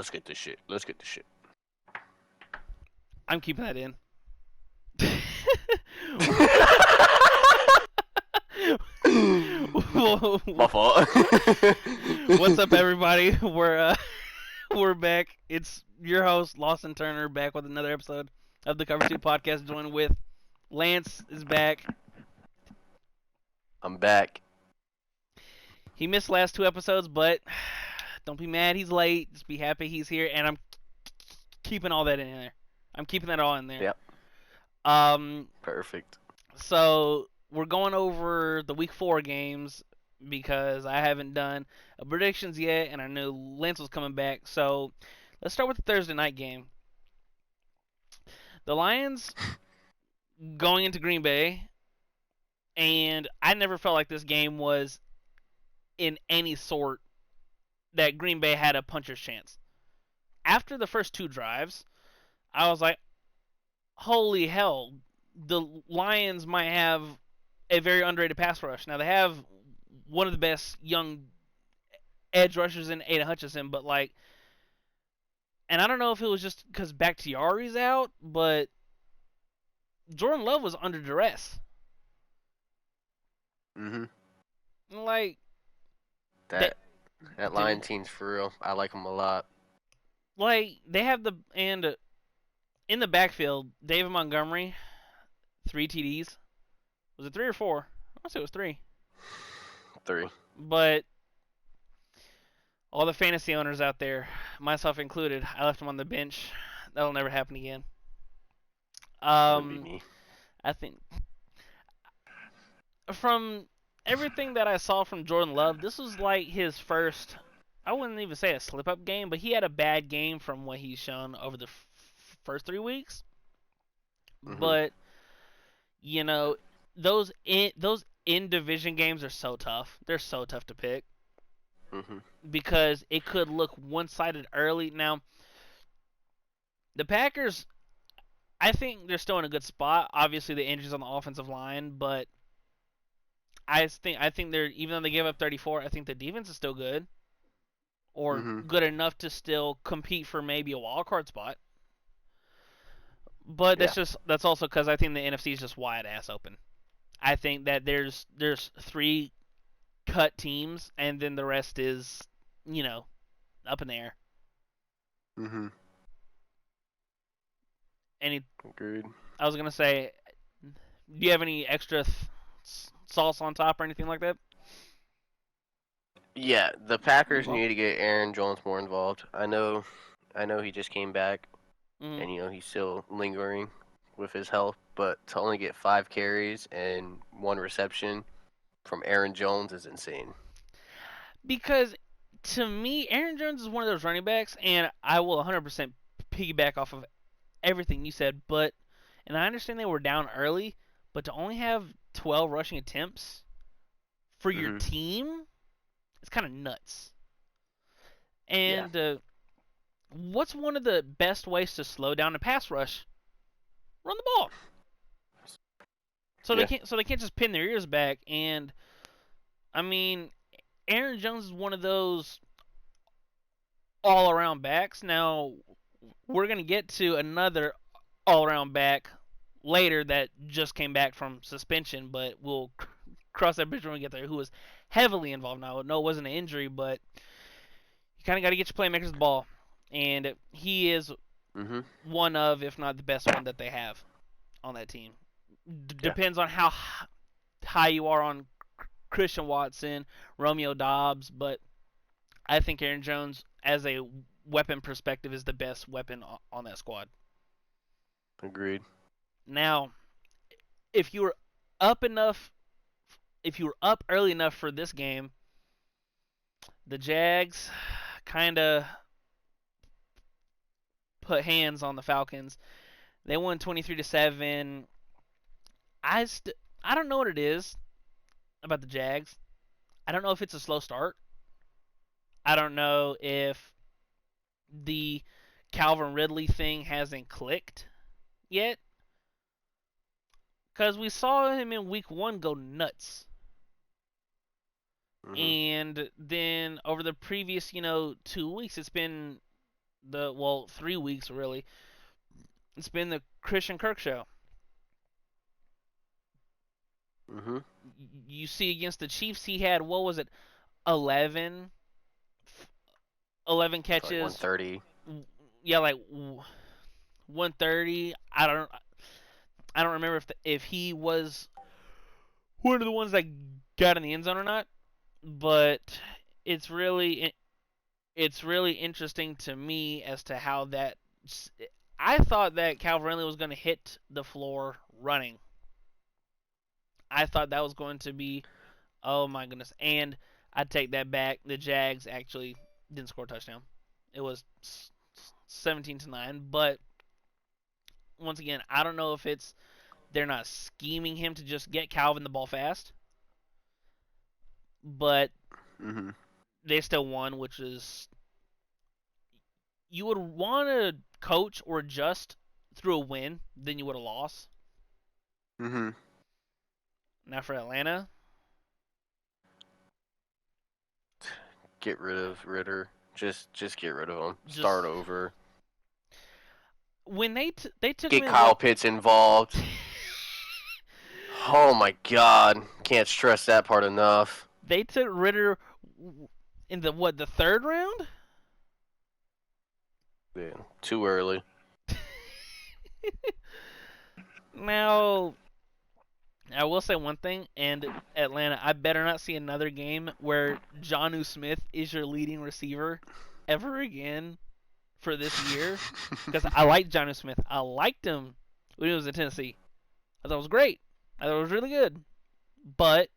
Let's get this shit. Let's get this shit. I'm keeping that in. My fault. What's up, everybody? We're back. It's your host Lawson Turner back with another episode of the Cover 2 podcast. Joined with Lance is back. I'm back. He missed last 2 episodes, but don't be mad. He's late. Just be happy he's here, and I'm keeping all that in there. I'm keeping that all in there. Yep. Um. Perfect. So we're going over the week 4 games because I haven't done predictions yet, and I knew Lance was coming back. So let's start with the Thursday night game. The Lions going into Green Bay, and I never felt like this game was in any sort that Green Bay had a puncher's chance. After the first 2 drives, I was like, holy hell, the Lions might have a very underrated pass rush. Now, they have one of the best young edge rushers in Aiden Hutchinson, but like, and I don't know if it was just because Bakhtiari's out, but Jordan Love was under duress. Mhm. Like That Lion team's for real. I like them a lot. Like they have in the backfield, David Montgomery, 3 TDs. Was it 3 or 4? I want to say it was 3. 3. But all the fantasy owners out there, myself included, I left him on the bench. That'll never happen again. That'd be me. I think from everything that I saw from Jordan Love, this was like his first, I wouldn't even say a slip-up game, but he had a bad game from what he's shown over the first 3 weeks. Mhm. But, you know, those in-division games are so tough. They're so tough to pick. Mhm. Because it could look one-sided early. Now, the Packers, I think they're still in a good spot. Obviously, the injuries on the offensive line, but I think they're, even though they gave up 34, I think the defense is still good, or good enough to still compete for maybe a wild card spot. But that's also because I think the NFC is just wide ass open. I think that there's 3 cut teams, and then the rest is, up in the air. Mhm. Agreed. I was gonna say, do you have any extra sauce on top or anything like that? Yeah, the Packers need to get Aaron Jones more involved. I know he just came back, and he's still lingering with his health. But to only get 5 carries and 1 reception from Aaron Jones is insane. Because to me, Aaron Jones is one of those running backs, and I will 100% piggyback off of everything you said. But, and I understand they were down early, but to only have 12 rushing attempts for your team, it's kind of nuts. And what's one of the best ways to slow down a pass rush? Run the ball. So they can't just pin their ears back. And I mean, Aaron Jones is one of those all-around backs. Now we're gonna get to another all-around back later that just came back from suspension, but we'll cross that bridge when we get there. Who was heavily involved now? No, it wasn't an injury, but you kind of got to get your playmakers the ball, and he is one of, if not the best one that they have on that team. Depends on how high you are on Christian Watson, Romeo Dobbs, but I think Aaron Jones, as a weapon perspective, is the best weapon on that squad. Agreed. Now, if you were up early enough for this game, the Jags kind of put hands on the Falcons. They won 23-7. I don't know what it is about the Jags. I don't know if it's a slow start. I don't know if the Calvin Ridley thing hasn't clicked yet. Because we saw him in week 1 go nuts. And then over the previous, 2 weeks, it's been the 3 weeks really. It's been the Christian Kirk show. Mhm. You see against the Chiefs, he had what was it, 11, 11 Like catches. 130. Yeah, like 130. I don't remember if he was one of the ones that got in the end zone or not, but it's really it's really interesting to me as to how that. I thought that Calvarelli was going to hit the floor running. I thought that was going to be, oh my goodness. And I take that back. The Jags actually didn't score a touchdown. It was 17-9. But once again, I don't know if it's they're not scheming him to just get Calvin the ball fast, but Mhm. they still won, which is you would want to coach or adjust through a win than you would a loss. Mhm. Now for Atlanta, Get rid of Ritter. Just get rid of him. just Start over. when they took him Get in what Kyle Pitts involved. Oh my God. Can't stress that part enough. they took Ritter in the third round. Yeah. Too early. Now I will say one thing, and Atlanta, I better not see another game where Jonnu Smith is your leading receiver ever again for this year. Because I like Jonnu Smith. I liked him when he was in Tennessee. I thought it was great. I thought it was really good. But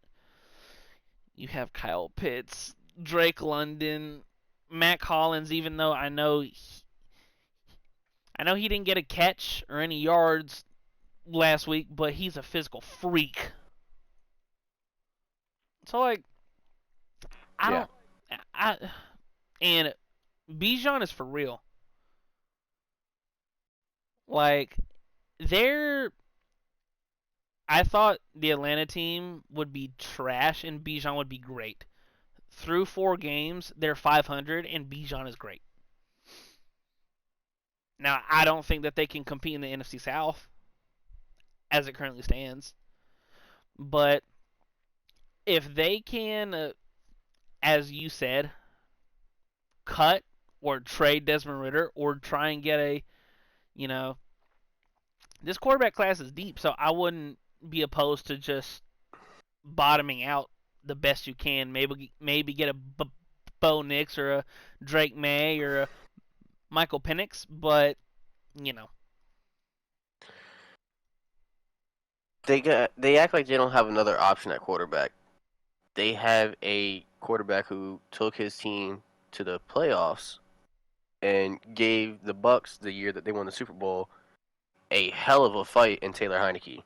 you have Kyle Pitts, Drake London, Matt Collins. Even though I know he didn't get a catch or any yards last week, but he's a physical freak. So like I Yeah. don't I and Bijan is for real. Like they're I thought the Atlanta team would be trash and Bijan would be great. Through 4 games, they're 500 and Bijan is great. Now, I don't think that they can compete in the NFC South as it currently stands, but if they can, as you said, cut or trade Desmond Ritter or try and get you know, this quarterback class is deep, so I wouldn't be opposed to just bottoming out the best you can. Maybe get a Bo Nix or a Drake May or a Michael Penix, but you know, They act like they don't have another option at quarterback. They have a quarterback who took his team to the playoffs and gave the Bucks the year that they won the Super Bowl a hell of a fight in Taylor Heineke.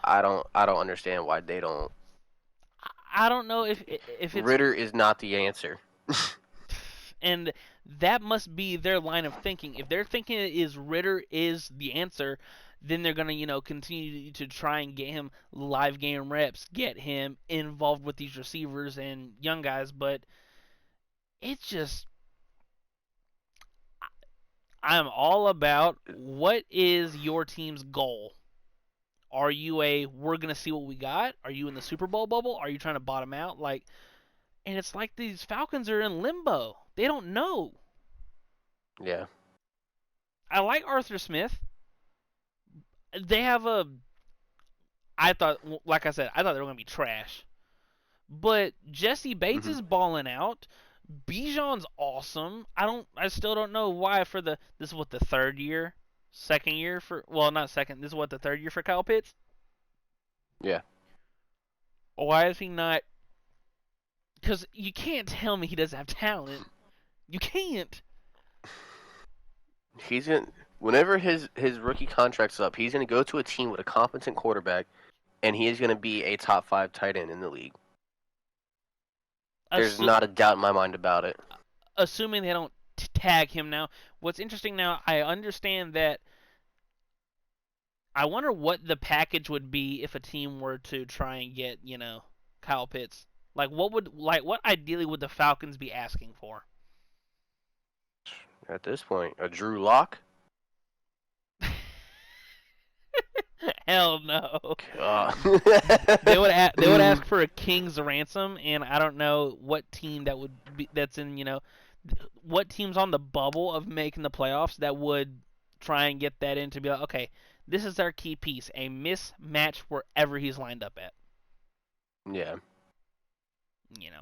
I don't understand why they don't. I don't know if it's Ritter is not the answer. and that must be their line of thinking. If they're thinking is Ritter is the answer, then they're gonna continue to try and get him live game reps, get him involved with these receivers and young guys. But it's just I'm all about what is your team's goal. Are you we're gonna see what we got? Are you in the Super Bowl bubble? Are you trying to bottom out? And it's like these Falcons are in limbo. They don't know. Yeah. I like Arthur Smith. They have I thought, like I said, I thought they were gonna be trash. But Jesse Bates Hmm. is balling out. Bijan's awesome. I still don't know why this is what the third year, second year for not second. This is what the third year for Kyle Pitts. Yeah. Why is he not? Because you can't tell me he doesn't have talent. You can't. He's gonna whenever his rookie contract's up, he's gonna go to a team with a competent quarterback, and he is gonna be a top 5 tight end in the league. There's Assu- not a doubt in my mind about it. Assuming they don't tag him now. What's interesting now, I understand that. I wonder what the package would be if a team were to try and get Kyle Pitts. What ideally would the Falcons be asking for? At this point, a Drew Lock? Hell no. They would they would ask Mm. for a king's ransom, and I don't know what team that would be. That's in what team's on the bubble of making the playoffs that would try and get that in to be like, okay, this is our key piece, a mismatch wherever he's lined up at. Yeah. You know.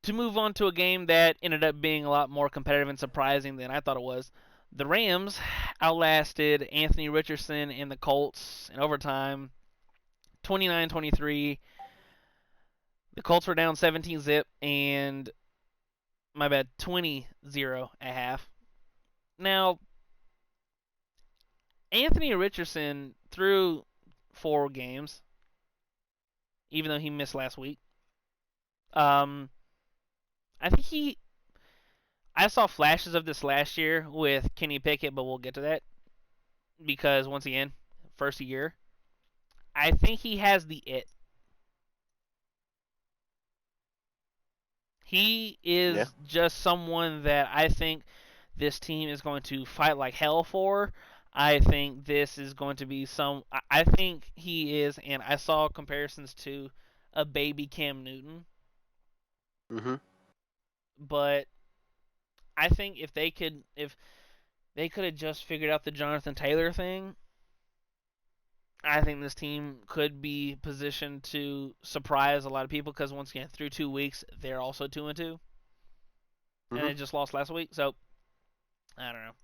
To move on to a game that ended up being a lot more competitive and surprising than I thought it was, the Rams outlasted Anthony Richardson and the Colts in overtime, 29-23. The Colts were down 17-zip, and my bad, 20-0 at half. Now, Anthony Richardson threw 4 games, even though he missed last week. Um, I think I saw flashes of this last year with Kenny Pickett, but we'll get to that because once again, first year. I think he has the it. He Yeah. is just someone that I think this team is going to fight like hell for. I think this is going to be I think he is, and I saw comparisons to a baby Cam Newton. Mhm. But I think if they could have just figured out the Jonathan Taylor thing, I think this team could be positioned to surprise a lot of people because once again, through 2 weeks, they're also 2-2, and Mhm. they just lost last week. So I don't know.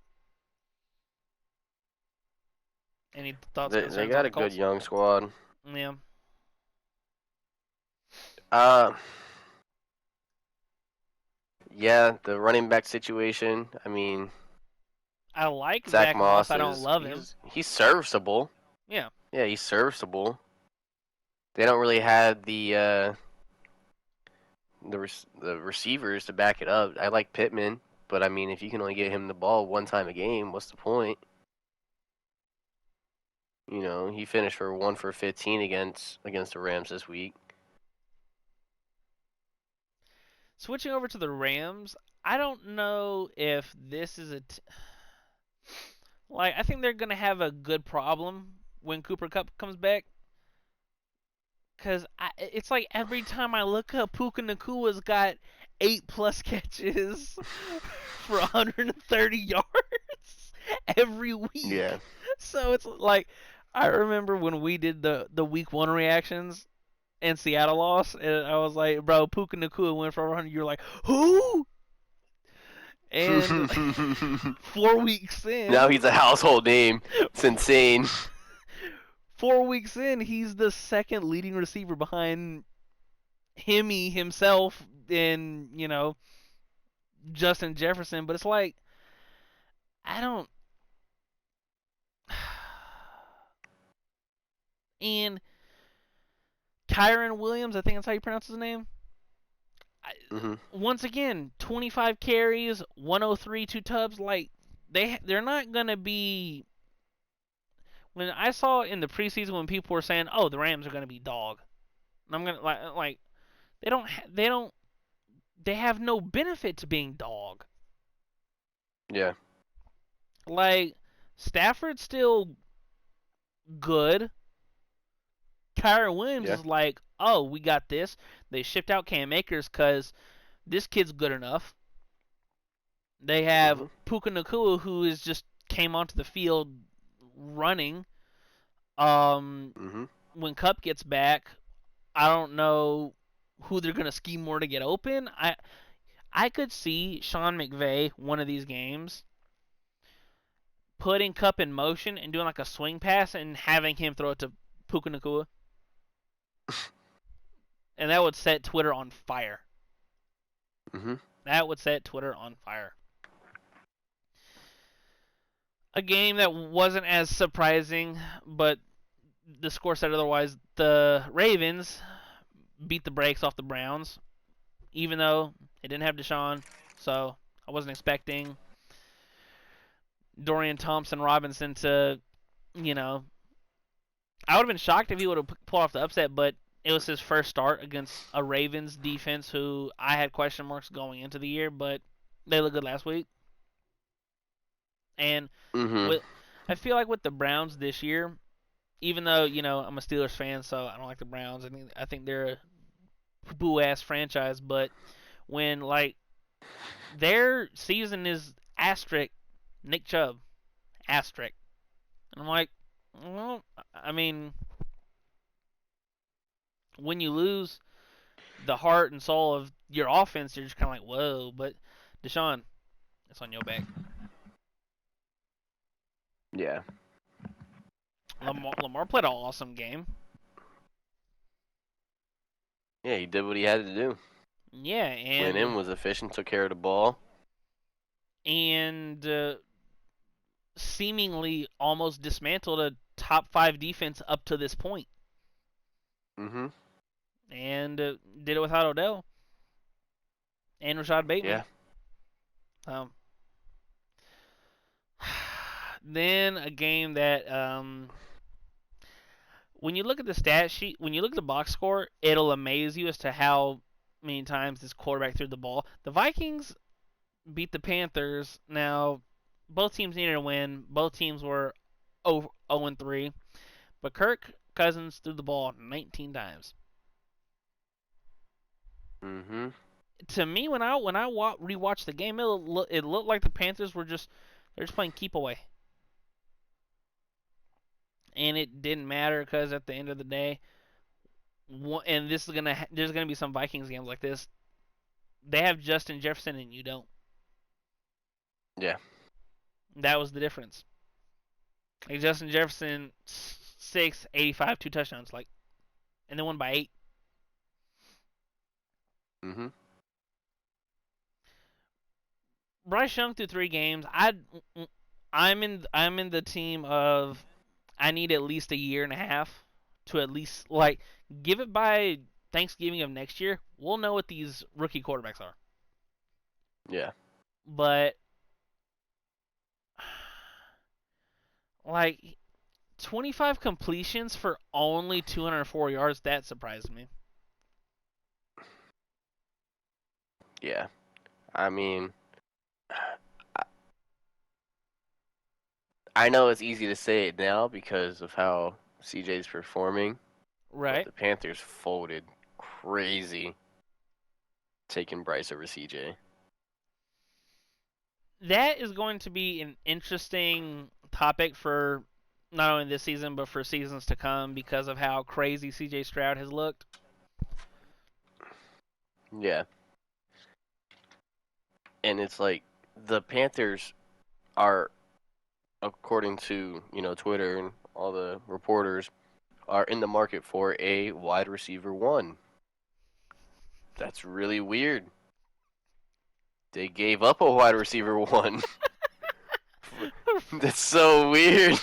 Any thoughts, They concerns on got the a good Colts? young squad. Yeah, Uh, yeah, the running back situation. I mean, I like Zach Zach Moss. Moss I don't is love him. he's serviceable. Yeah, Yeah, he's serviceable. They don't really have the receivers to back it up. I like Pittman, but I mean, if you can only get him the ball one time a game, what's the point? You know, he finished for 1 for 15 against the Rams this week. switching over to the Rams. I don't know if this is like I think they're gonna have a good problem when Cooper Kupp comes back. Cause it's like every time I look up, Puka Nakua's got 8+ catches for 130 yards every Yeah. week. So it's like I remember when we did the week 1 reactions and Seattle lost, and I was like, bro, Puka Nakua went for 100. You're like, who? And 4 weeks Now in, he's a household name. It's insane. 4 weeks in, he's the second leading receiver behind Himmy himself and Justin Jefferson. But it's like I don't. And Kyron Williams, I think that's how you pronounce his name. Mhm. Once again, 25 carries, 103, 2 tubs. Like they're not gonna be. When I saw in the preseason when people were saying, "Oh, the Rams are gonna be dog," and I'm gonna like they have no benefit to being dog. Yeah. Like Stafford's still good. Kyron Williams Yeah. is like, oh, we got this. They shipped out Cam Akers because this kid's good enough. They have Mhm. Puka Nakua, who is just came onto the field running. Mhm. When Cup gets back, I don't know who they're gonna scheme more to get open. I could see Sean McVay one of these games putting Cup in motion and doing like a swing pass and having him throw it to Puka Nakua, and that would set Twitter on fire. Mhm. That would set Twitter on fire. A game that wasn't as surprising, but the score said otherwise. The Ravens beat the brakes off the Browns, even though they didn't have Deshaun, so I wasn't expecting Dorian Thompson Robinson to, you know, I would have been shocked if he would have pulled off the upset, but it was his first start against a Ravens defense who I had question marks going into the year, but They looked good last week, and Mhm. with I feel like with the Browns this year, even though I'm a Steelers fan, so I don't like the Browns. I think they're a boo ass franchise, but when like their season is asterisk Nick Chubb asterisk, and I'm like, well, I mean, when you lose the heart and soul of your offense, you're just kind of like, whoa. But Deshaun, it's on your back. Yeah. Lamar played an awesome game. Yeah, he did what he had to do. Yeah, Went in, was efficient, took care of the ball. and seemingly almost dismantled a top 5 defense up to this point. Mhm. And did it without Odell and Rashad Bateman. Yeah. Um, then a game that when you look at the stat sheet, when you look at the box score, it'll amaze you as to how many times this quarterback threw the ball. The Vikings beat the Panthers. Now, both teams needed a win. Both teams were 0-3. But Kirk Cousins threw the ball 19 times. Mhm. To me, when I rewatched the game, it looked like the Panthers they're just playing keep away, and it didn't matter because at the end of the day, and there's gonna be some Vikings games like this. They have Justin Jefferson and you don't. Yeah. That was the difference. Like Justin Jefferson, 685, 2 touchdowns, and they won by 8. Mhm. Bryce Young through 3 games. I'm in the team of I need at least a year and a half to at least give it by Thanksgiving of next year. We'll know what these rookie quarterbacks are. Yeah. But like 25 completions for only 204 yards, that surprised me. Yeah. I mean, I know it's easy to say it now because of how CJ's performing, but Right. the Panthers folded crazy taking Bryce over CJ. That is going to be an interesting topic for not only this season but for seasons to come because of how crazy CJ Stroud has looked. Yeah. And it's like the Panthers are, according to, Twitter and all the reporters, are in the market for a wide receiver one. That's really weird. They gave up a wide receiver one. That's so weird.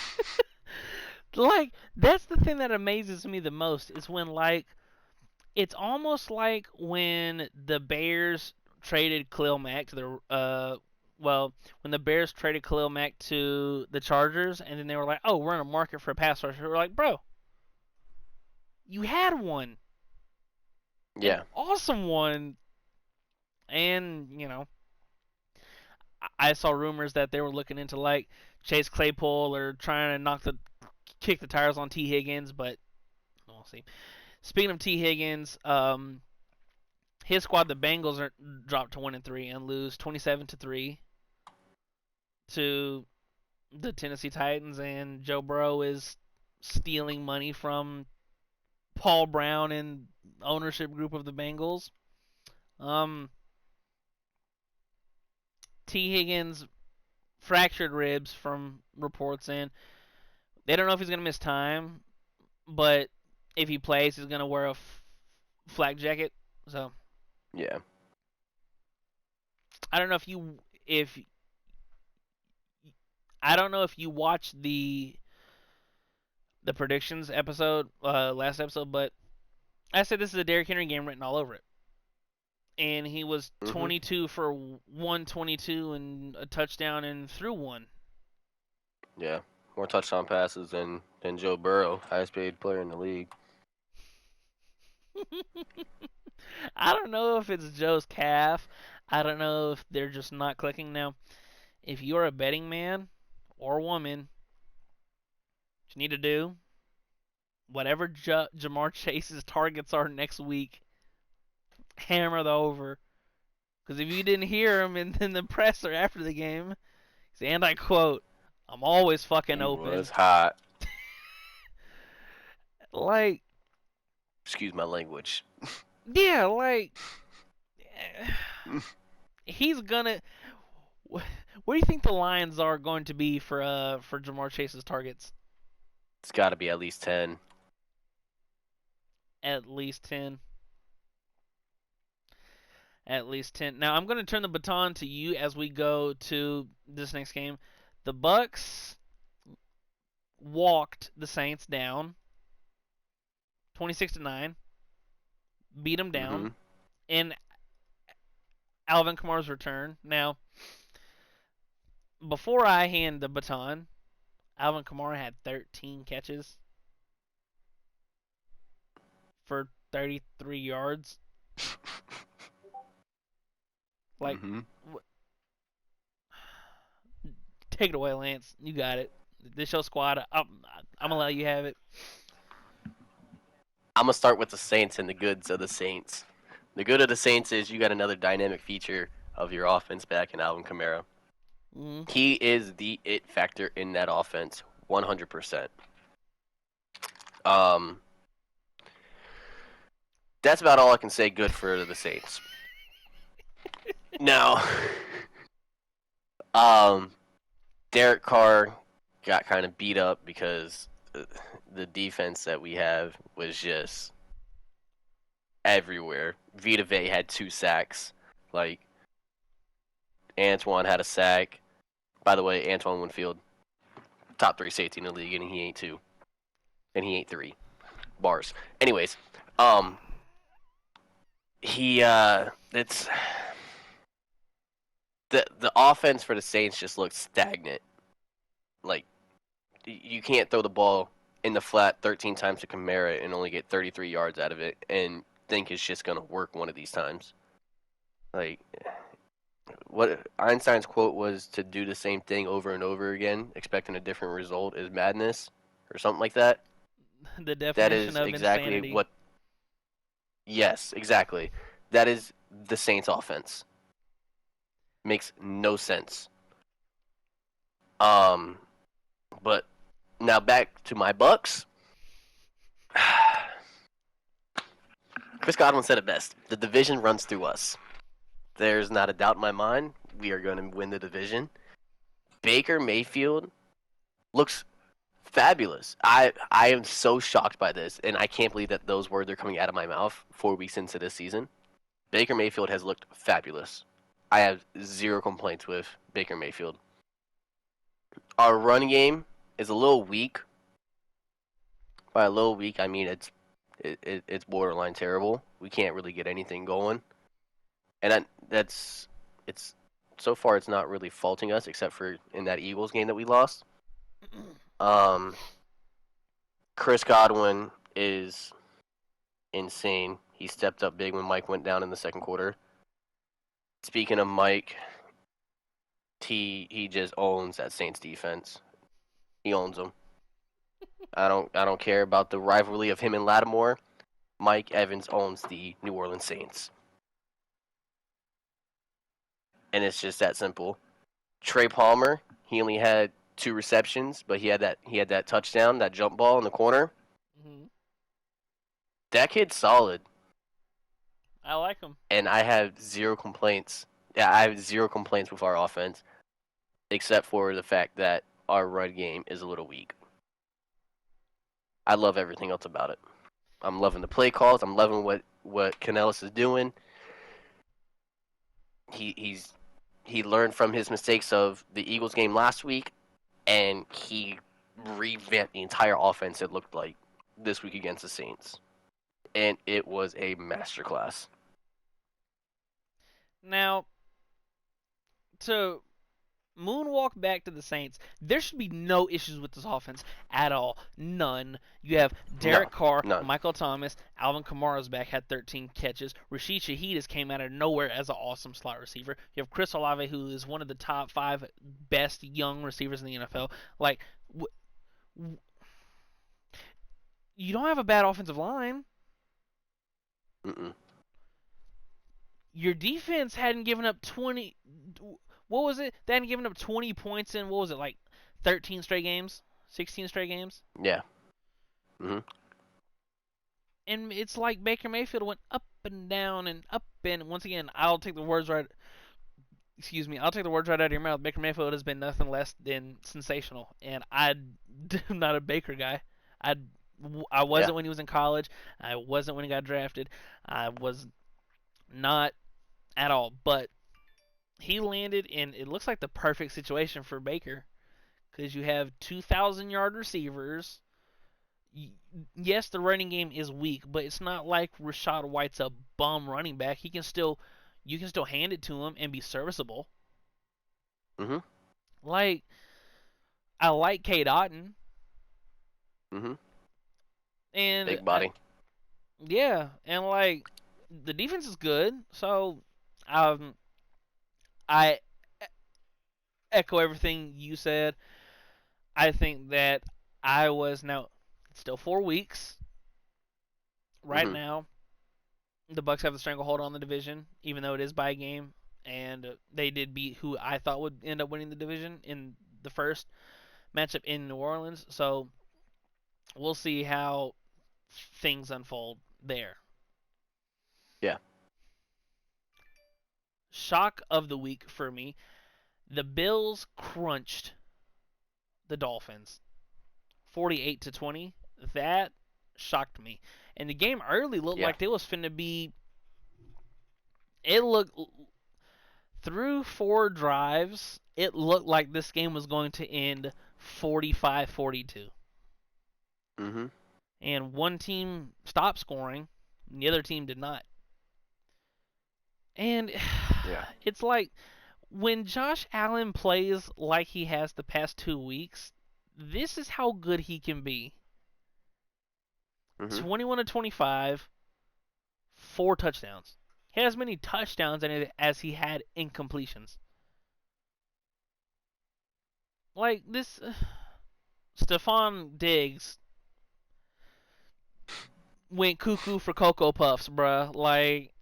That's the thing that amazes me the most is when it's almost like when the Bears traded Khalil Mack to when the Bears traded Khalil Mack to the Chargers, and then they were like, "Oh, we're in a market for a pass rusher." We're like, "Bro, you had one, an Yeah. awesome one," and I saw rumors that they were looking into Chase Claypool or trying to kick the tires on T Higgins, but we'll see. Speaking of T Higgins, his squad, the Bengals, are dropped to 1-3 and lose 27-3 to the Tennessee Titans, and Joe Burrow is stealing money from Paul Brown and ownership group of the Bengals. Um, T Higgins fractured ribs from reports, and they don't know if he's gonna miss time, but if he plays, he's gonna wear a flak jacket. So Yeah. I don't know if I don't know if you watched the predictions episode, last episode, but I said this is a Derrick Henry game written all over it. And he was Mhm. 22 for 122 and a touchdown and threw one. Yeah. More touchdown passes than Joe Burrow, highest paid player in the league. I don't know if it's Joe's calf. I don't know if they're just not clicking now. If you're a betting man or woman, what you need to do, whatever Jamar Chase's targets are next week, hammer the over. Because if you didn't hear him in the presser after the game, and I quote, "I'm always fucking He open." was hot. Like, Excuse my language. yeah, like he's gonna. What do you think the lines are going to be for Jamar Chase's targets? It's got to be at least 10. At least 10. At least 10. Now I'm going to turn the baton to you as we go to this next game. The Bucks walked the Saints down 26-9, beat them Mm-hmm. down in Alvin Kamara's return. Now, before I hand the baton, Alvin Kamara had 13 catches for 33 yards. Like, Mm-hmm. take it away, Lance. You got it. This your squad. I'm gonna let you have it. I'm gonna start with the Saints and the goods of the Saints. The good of the Saints is you got another dynamic feature of your offense back in Alvin Kamara. Mm-hmm. He is the it factor in that offense, 100%. Um, that's about all I can say good for the Saints. Now, um, Derek Carr got kind of beat up because the defense that we have was just everywhere. Vita Vea had 2 sacks. Like, Antoine had a sack. By the way, Antoine Winfield, top 3 safety in the league, and he ain't 2. And he ain't 3. Bars. Anyways, it's the offense for the Saints just looks stagnant. Like, you can't throw the ball in the flat 13 times to Kamara and only get 33 yards out of it and think it's just going to work one of these times. Like, what Einstein's quote was, to do the same thing over and over again, expecting a different result, is madness, or something like that. The That definition is of exactly insanity. what. Yes, exactly. That is the Saints' offense. Makes no sense. Um, but now back to my Bucks. Chris Godwin said it best. The division runs through us. There's not a doubt in my mind we are going to win the division. Baker Mayfield looks fabulous. I am so shocked by this, and I can't believe that those words are coming out of my mouth 4 weeks into this season. Baker Mayfield has looked fabulous. I have zero complaints with Baker Mayfield. Our run game is a little weak. By a little weak, I mean it's borderline terrible. We can't really get anything going, and that's it's so far it's not really faulting us, except for in that Eagles game that we lost. Um, Chris Godwin is insane. He stepped up big when Mike went down in the second quarter. Speaking of Mike, he just owns that Saints defense. He owns them. I don't care about the rivalry of him and Lattimore. Mike Evans owns the New Orleans Saints. And it's just that simple. Trey Palmer, he only had 2 receptions, but he had that touchdown, that jump ball in the corner. Mm-hmm. That kid's solid. I like him. And I have zero complaints. Yeah, I have zero complaints with our offense, except for the fact that our run game is a little weak. I love everything else about it. I'm loving the play calls. I'm loving what Canellis is doing. He learned from his mistakes of the Eagles game last week, and he revamped the entire offense. It looked like this week against the Saints, and it was a masterclass. Now, to moonwalk back to the Saints. There should be no issues with this offense at all. None. You have No, Derek Carr, none. Michael Thomas, Alvin Kamara's back, had 13 catches. Rashid Shaheed has came out of nowhere as an awesome slot receiver. You have Chris Olave, who is one of the top 5 best young receivers in the NFL. Like, you don't have a bad offensive line. Mm-mm. Your defense hadn't given up 20. What was it? They hadn't given up 20 points in, what was it, like 13 straight games? 16 straight games? Yeah. Mm-hmm. And it's like Baker Mayfield went up and down and up, and once again, I'll take the words right. Excuse me. I'll take the words right out of your mouth. Baker Mayfield has been nothing less than sensational, and I'm not a Baker guy. I I Yeah. wasn't when he was in college. I wasn't when he got drafted. I was not at all. But he landed in, it looks like, the perfect situation for Baker, because you have 2,000-yard receivers. Yes, the running game is weak, but it's not like Rachaad White's a bum running back. You can still hand it to him and be serviceable. Mm-hmm. Like, I like Kate Otten, Mm-hmm. and Big body. yeah, and like the defense is good. So, um, I echo everything you said. I think that I was now still 4 weeks right Mm-hmm. now. The Bucks have the stranglehold on the division, even though it is by a game, and they did beat who I thought would end up winning the division in the first matchup in New Orleans. So we'll see how things unfold there. Yeah. Shock of the week for me: the Bills crunched the Dolphins, 48-20. That shocked me. And the game early looked Yeah. like it was finna be. It looked through 4 drives. It looked like this game was going to end 45-42. Mm-hmm. And one team stopped scoring, and the other team did not. And Yeah. it's like when Josh Allen plays like he has the past 2 weeks, this is how good he can be. Mm-hmm. 21-25, 4 touchdowns. He has as many touchdowns as he had incompletions. Like this, Stephon Diggs went cuckoo for Cocoa Puffs, bruh. Like,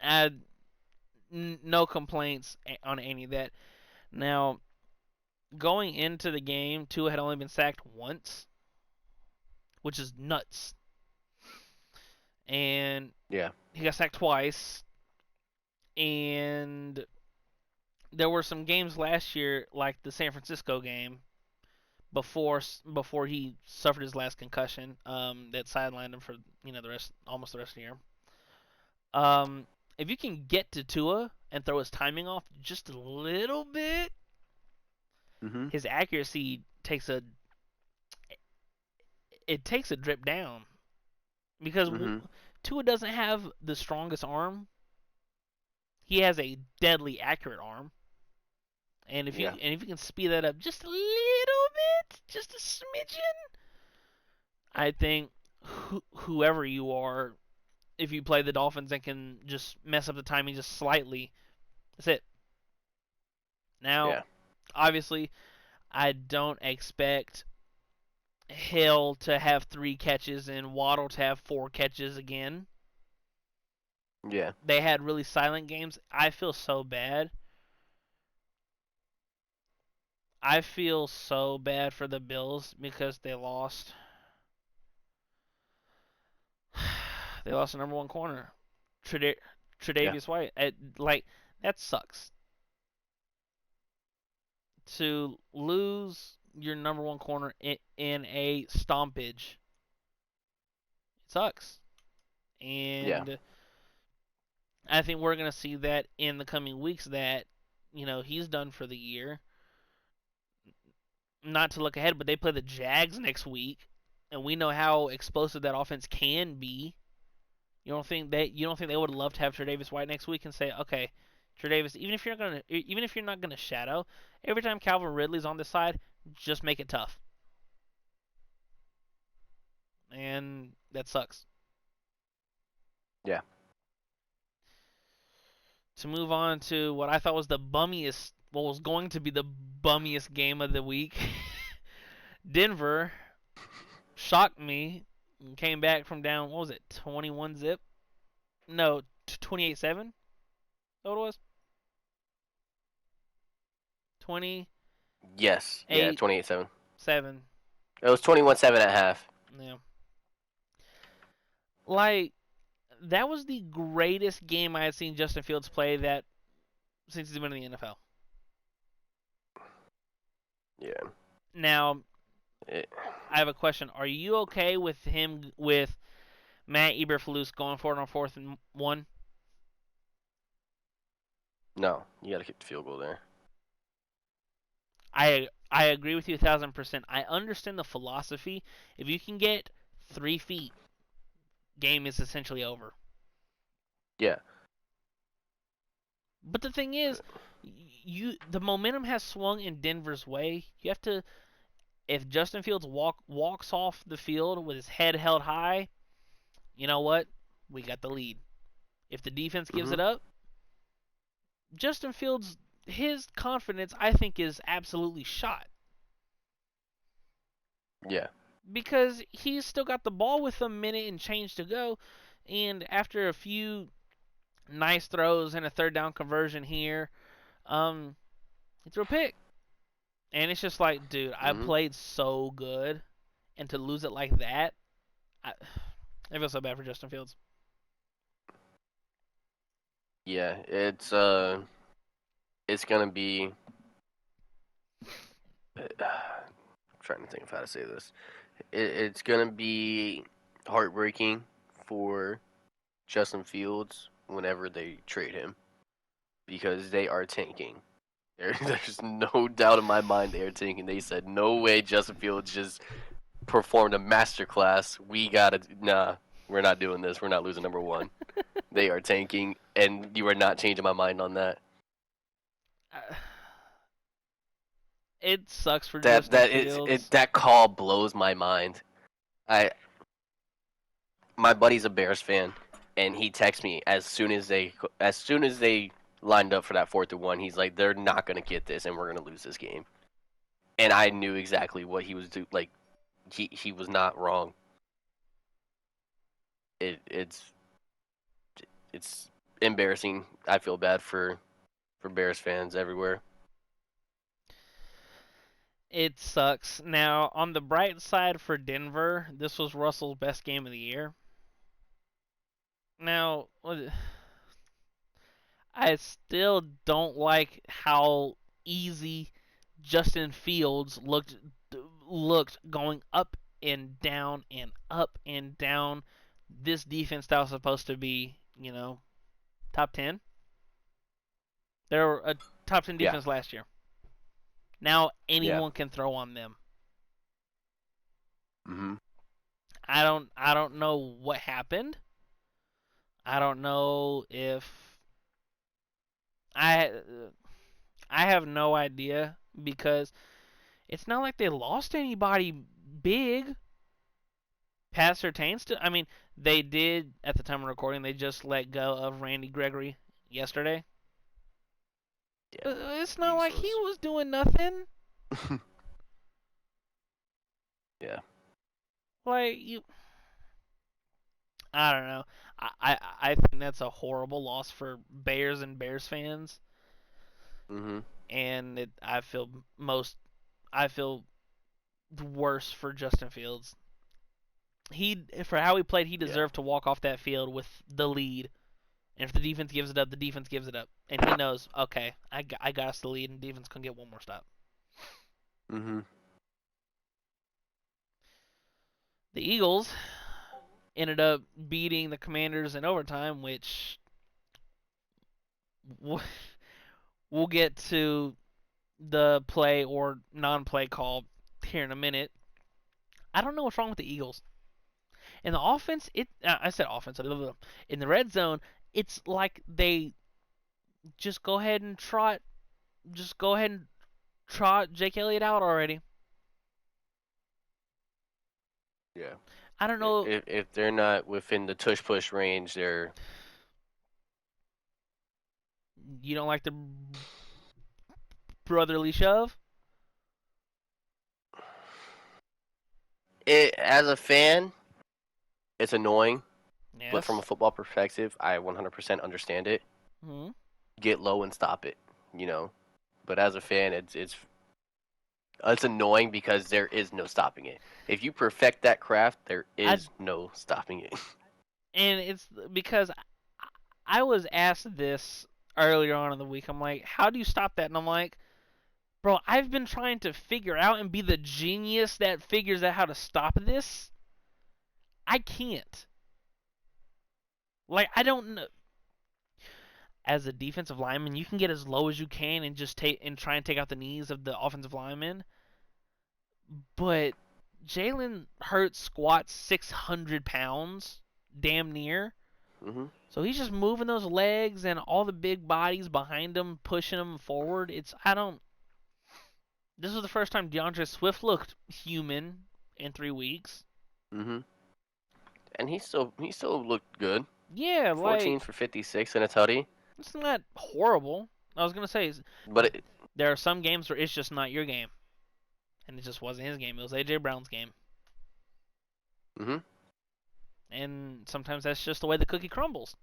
I no complaints on any of that. Now, going into the game, Tua had only been sacked once, which is nuts. And Yeah. he got sacked twice. And there were some games last year, like the San Francisco game, before he suffered his last concussion, that sidelined him for almost the rest of the year. Um, if you can get to Tua and throw his timing off just a little bit, Mm-hmm. his accuracy takes a drip down, because Mm-hmm. Tua doesn't have the strongest arm. He has a deadly accurate arm, and Yeah. if you can speed that up just a little bit, just a smidgen, I think whoever you are, if you play the Dolphins and can just mess up the timing just slightly, that's it. Now, Yeah. obviously, I don't expect Hill to have 3 catches and Waddle to have 4 catches again. Yeah. They had really silent games. I feel so bad. I feel so bad for the Bills because they lost. They lost the number 1 corner, Yeah. Tre'Davious White. Like, that sucks. To lose your number 1 corner in a stompage, it sucks. Yeah. And I think we're going to see that in the coming weeks, that he's done for the year. Not to look ahead, but they play the Jags next week, and we know how explosive that offense can be. You don't think they would love to have Tre'Davious White next week and say, okay, Tre'Davious, even if you're not gonna shadow, every time Calvin Ridley's on the side, just make it tough, and that sucks. Yeah. To move on to what I thought was what was going to be the bummiest game of the week, Denver shocked me and came back from down. What was it? 21 zip? No, 28-7. What it was? 28-7. Yes. Yeah. 28-7. 7. It was 21-7 at half. Yeah. Like, that was the greatest game I had seen Justin Fields play that since he's been in the NFL. Yeah. Now, I have a question. Are you okay with Matt Eberflus going for it on 4th and 1? No, you got to kick the field goal there. I agree with you 1,000%. I understand the philosophy. If you can get 3 feet, game is essentially over. Yeah. But the thing is, the momentum has swung in Denver's way. You have to, if Justin Fields walks off the field with his head held high, you know what? We got the lead. If the defense gives it up, Justin Fields, his confidence, I think, is absolutely shot. Yeah. Because he's still got the ball with a minute and change to go, and after a few nice throws and a 3rd down conversion here, he threw a pick. And it's just like, dude, I played so good, and to lose it like that, I feel so bad for Justin Fields. Yeah, it's gonna be. I'm trying to think of how to say this. It's gonna be heartbreaking for Justin Fields whenever they trade him because they are tanking. There's no doubt in my mind they are tanking. They said no way Justin Fields just performed a masterclass. We're not doing this. We're not losing number 1. They are tanking, and you are not changing my mind on that. It sucks for Justin Fields. That call blows my mind. My buddy's a Bears fan, and he texts me as soon as they lined up for that 4th and 1. He's like, they're not gonna get this, and we're gonna lose this game. And I knew exactly what he was doing. Like, he was not wrong. It's embarrassing. I feel bad for Bears fans everywhere. It sucks. Now, on the bright side for Denver, this was Russell's best game of the year. Now, I still don't like how easy Justin Fields looked going up and down and up and down. This defense that was supposed to be, top 10. They were a top 10 defense last year. Now anyone can throw on them. I don't know what happened. I don't know if I have no idea because it's not like they lost anybody big. Pat Surtain I mean, they did at the time of recording. They just let go of Randy Gregory yesterday. Yeah, it's not like he was doing nothing. Yeah. Like I don't know. I think that's a horrible loss for Bears and Bears fans. And I feel worse for Justin Fields. For how he played, he deserved to walk off that field with the lead. And if the defense gives it up, the defense gives it up. And he knows, okay, I got us the lead, and defense can get one more stop. The Eagles ended up beating the Commanders in overtime, which we'll get to the play or non-play call here in a minute. I don't know what's wrong with the Eagles. In the offense, I said offense. In the red zone, it's like they just go ahead and trot. Just go ahead and trot Jake Elliott out already. Yeah. I don't know. If they're not within the tush push range, they're You don't like the brotherly shove? as a fan, it's annoying. But from a Yes. football perspective, I 100% understand it. Hmm. Get low and stop it, you know. But as a fan, it's annoying because there is no stopping it. If you perfect that craft, there I is no stopping it. and it's because I was asked this earlier on in the week. I'm like, how do you stop that? And I'm like, bro, I've been trying to figure out and be the genius that figures out how to stop this. I can't. Like, I don't know. As a defensive lineman, you can get as low as you can and just take and try and take out the knees of the offensive lineman. But Jalen Hurts squats 600 pounds, damn near. Hmm. So he's just moving those legs and all the big bodies behind him, pushing him forward. I don't. This was the first time DeAndre Swift looked human in 3 weeks. Hmm. And he still looked good. Yeah, 14 like, for 56 in a tutty. it's not horrible. I was going to say, But there are some games where it's just not your game. And it just wasn't his game. It was A.J. Brown's game. hmm And sometimes that's just the way the cookie crumbles.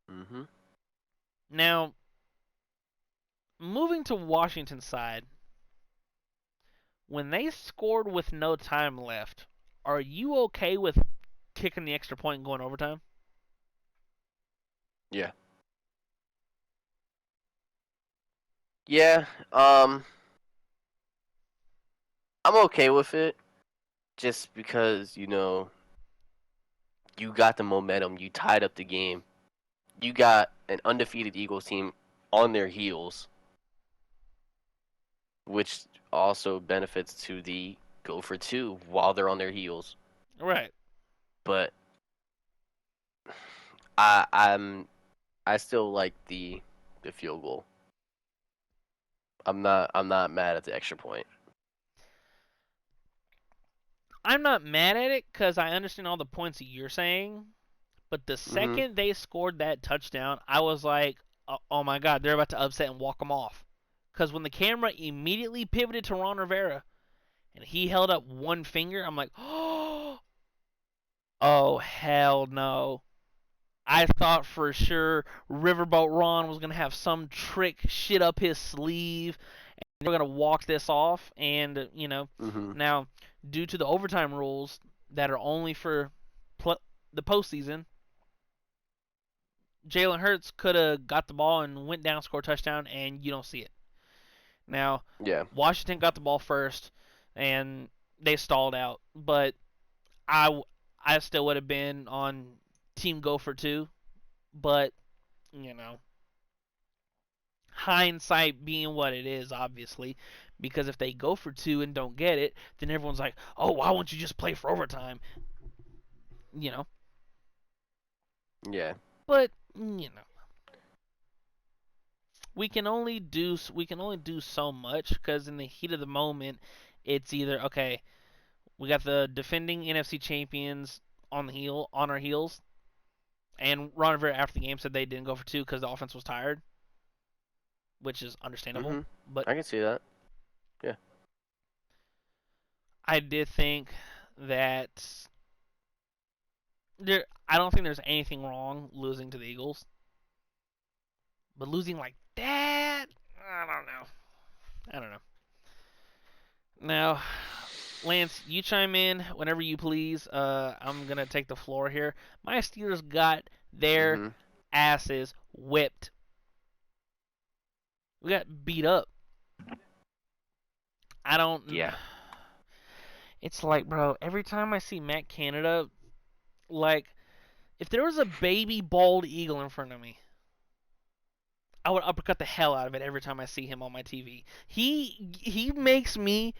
hmm Now, moving to Washington's side, when they scored with no time left, are you okay with kicking the extra point and going overtime? Yeah. Yeah. I'm okay with it just because, you got the momentum, you tied up the game. You got an undefeated Eagles team on their heels, which also benefits to the go for two while they're on their heels. Right. But I still like the field goal. I'm not mad at the extra point. I'm not mad at it because I understand all the points that you're saying. But the Mhm. second they scored that touchdown, I was like, oh my God, they're about to upset and walk them off. Because when the camera immediately pivoted to Ron Rivera and he held up one finger, I'm like, oh hell no. I thought for sure Riverboat Ron was gonna have some trick shit up his sleeve, and we're gonna walk this off. And Mhm. now due to the overtime rules that are only for the postseason, Jalen Hurts could have got the ball and went down, scored a touchdown, and you don't see it. Now Yeah. Washington got the ball first, and they stalled out, but I I still would have been on team go for two, but you know hindsight being what it is, obviously, because if they go for two and don't get it, then everyone's like, oh, why won't you just play for overtime? You know, Yeah. but we can only do so much because in the heat of the moment, it's either okay, we got the defending NFC champions on our heels, and Ron Rivera after the game said they didn't go for two because the offense was tired, which is understandable. Mhm. But I can see that. Yeah. I did think that I don't think there's anything wrong losing to the Eagles, but losing like that, I don't know. I don't know. Now, Lance, you chime in whenever you please. I'm gonna take the floor here. My Steelers got their Mhm. asses whipped. We got beat up. I don't. Yeah. It's like, bro, every time I see Matt Canada, like, if there was a baby bald eagle in front of me, I would uppercut the hell out of it every time I see him on my TV. He makes me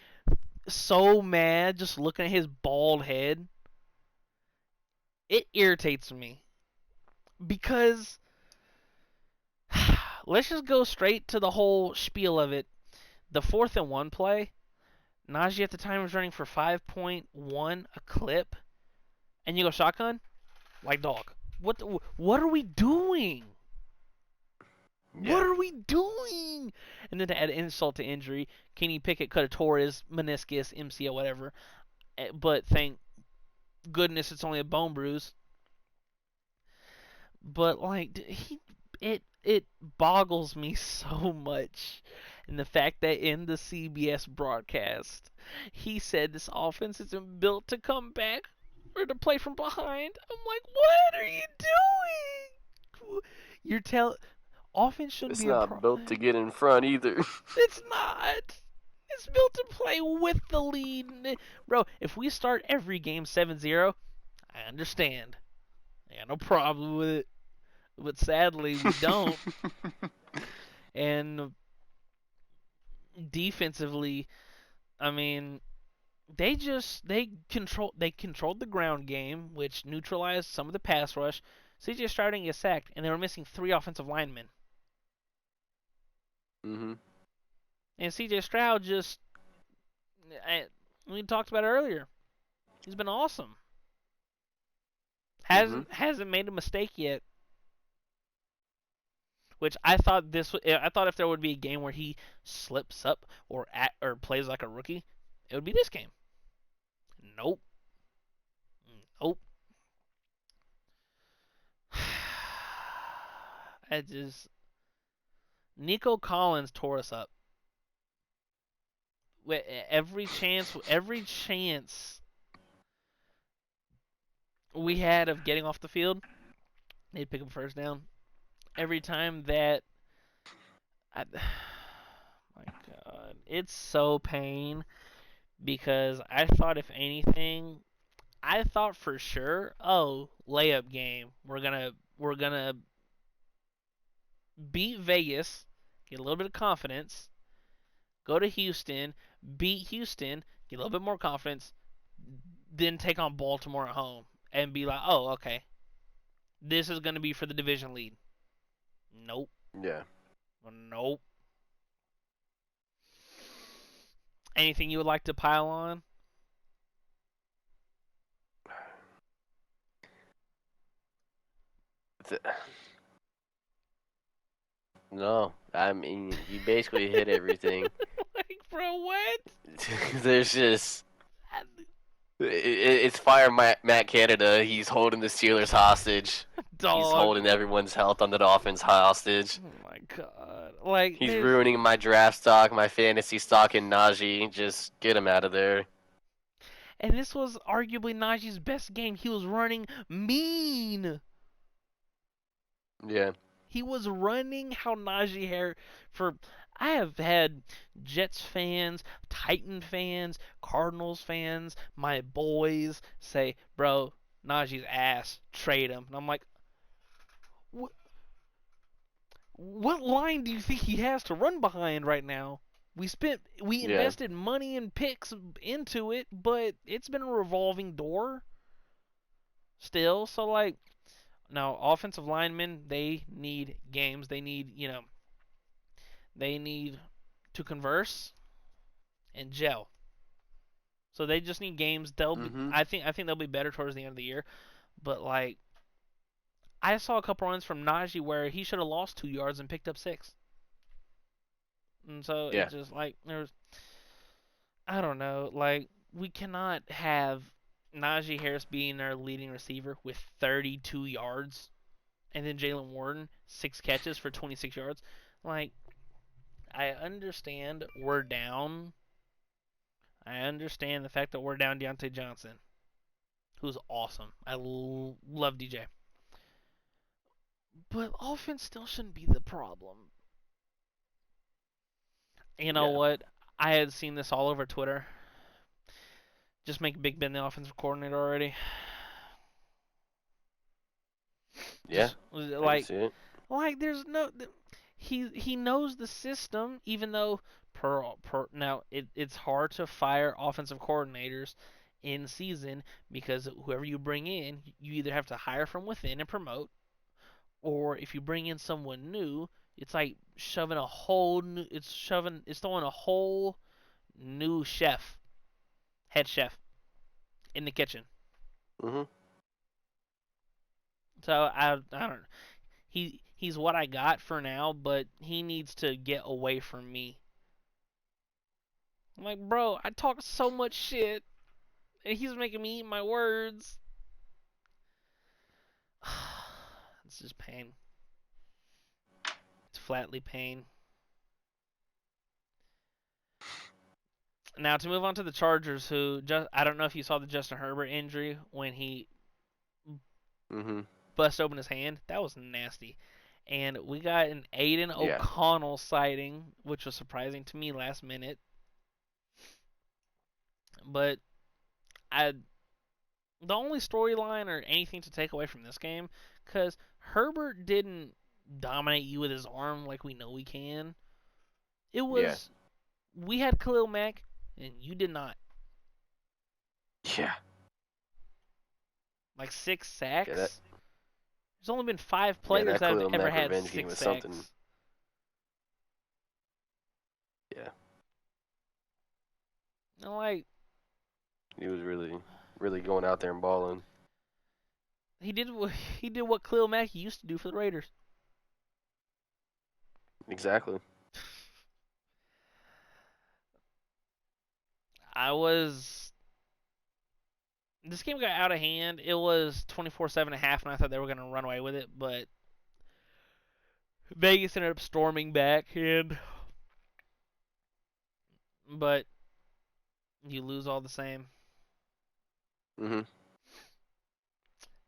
so mad just looking at his bald head. It irritates me because let's just go straight to the whole spiel of it. The 4th-and-1 play, Najee at the time was running for 5.1 a clip, and you go shotgun, like dog. What are we doing? What Yeah. are we doing? And then to add insult to injury, Kenny Pickett could have tore his meniscus, MCL, whatever. But thank goodness it's only a bone bruise. But like it boggles me so much. And the fact that in the CBS broadcast, he said this offense isn't built to come back or to play from behind. I'm like, what are you doing? You're telling offense shouldn't It's be a not built to get in front either. It's not. It's built to play with the lead. Bro, if we start every game 7-0, I understand. I got no problem with it. But sadly, we don't. And defensively, I mean, they controlled the ground game, which neutralized some of the pass rush. CJ Stroud didn't get sacked, and they were missing 3 offensive linemen. Mhm. And CJ Stroud just, we talked about it earlier. He's been awesome. Mhm. Hasn't made a mistake yet. Which I thought if there would be a game where he slips up or plays like a rookie, it would be this game. Nope. Nope. I just Nico Collins tore us up. Every chance we had of getting off the field, they'd pick up first down. Every time that, I, my God, it's so pain because I thought if anything, I thought for sure, oh, layup game. We're gonna beat Vegas, get a little bit of confidence, go to Houston, beat Houston, get a little bit more confidence, then take on Baltimore at home and be like, oh, okay, this is gonna be for the division lead. Nope. Yeah. Nope. Anything you would like to pile on? No, I mean you basically hit everything. Like, bro, what? There's just it's fire Matt Canada. He's holding the Steelers hostage. He's Dog. holding everyone's health on the Dolphins hostage. Oh my God. Like, He's there's. ruining my draft stock, my fantasy stock in Najee. Just get him out of there. And this was arguably Najee's best game. He was running mean. Yeah. He was running how Najee Harris for. I have had Jets fans, Titan fans, Cardinals fans, my boys say, "Bro, Najee's ass. Trade him." And I'm like, "What? What line do you think he has to run behind right now? We Yeah. invested money and picks into it, but it's been a revolving door still. So like, now offensive linemen, they need games. They need to converse and gel. So they just need games. Mhm. I think they'll be better towards the end of the year. But like, I saw a couple runs from Najee where he should have lost 2 yards and picked up 6. And so Yeah. it's just like I don't know. Like, we cannot have Najee Harris being our leading receiver with 32 yards, and then Jalen Warden 6 catches for 26 yards. Like, I understand we're down. I understand the fact that we're down Deontay Johnson, who's awesome. I love DJ. But offense still shouldn't be the problem. You know Yeah. what? I had seen this all over Twitter. Just make Big Ben the offensive coordinator already. Yeah. Just I can see it. like there's no he knows the system even though per now it's hard to fire offensive coordinators in season because whoever you bring in you either have to hire from within and promote, or if you bring in someone new It's like shoving a whole new. It's throwing a whole new head chef, in the kitchen. Mhm. So I don't. He's what I got for now, but he needs to get away from me. I'm like, bro, I talk so much shit, and he's making me eat my words. It's just pain. It's flatly pain. Now to move on to the Chargers, who just I don't know if you saw the Justin Herbert injury when he Mhm. bust open his hand. That was nasty. And we got an Aiden Yeah. O'Connell sighting, which was surprising to me last minute. But I the only storyline or anything to take away from this game, because Herbert didn't dominate you with his arm like we know he can. It Yeah. was we had Khalil Mack and you did not. Yeah. Like six Yeah. That. sacks. There's only been 5 Yeah. players That that have Khalil ever Mack had revenge game six was something. sacks. Yeah. And like He was really, really going out there and balling. he did he did what Khalil Mack used to do for the Raiders. Exactly. I was this game got out of hand. It was 24-7 and a half, and I thought they were going to run away with it, but Vegas ended up storming back, and but you lose all the same. Mhm.